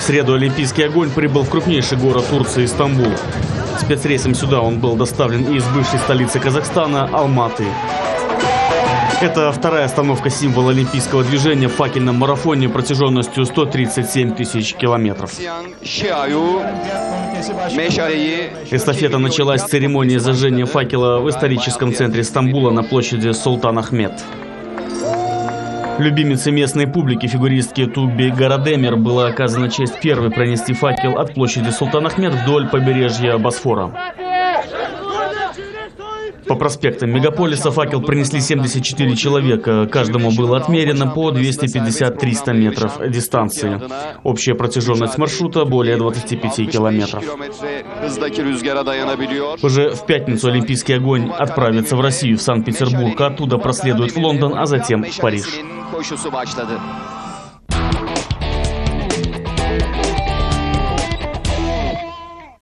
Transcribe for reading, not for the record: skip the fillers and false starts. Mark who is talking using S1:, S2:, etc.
S1: В среду «Олимпийский огонь» прибыл в крупнейший город Турции Стамбул. Спецрейсом сюда он был доставлен из бывшей столицы Казахстана Алматы. Это вторая остановка символа олимпийского движения в факельном марафоне протяженностью 137 тысяч километров. Эстафета началась с церемонии зажжения факела в историческом центре Стамбула на площади Султан Ахмед. Любимице местной публики, фигуристке Тубби Гарадемир, была оказана честь первой пронести факел от площади Султан Ахмед вдоль побережья Босфора. По проспектам мегаполиса факел пронесли 74 человека. Каждому было отмерено по 250-300 метров дистанции. Общая протяженность маршрута более 25 километров. Уже в пятницу «Олимпийский огонь» отправится в Россию, в Санкт-Петербург, а оттуда проследует в Лондон, а затем в Париж.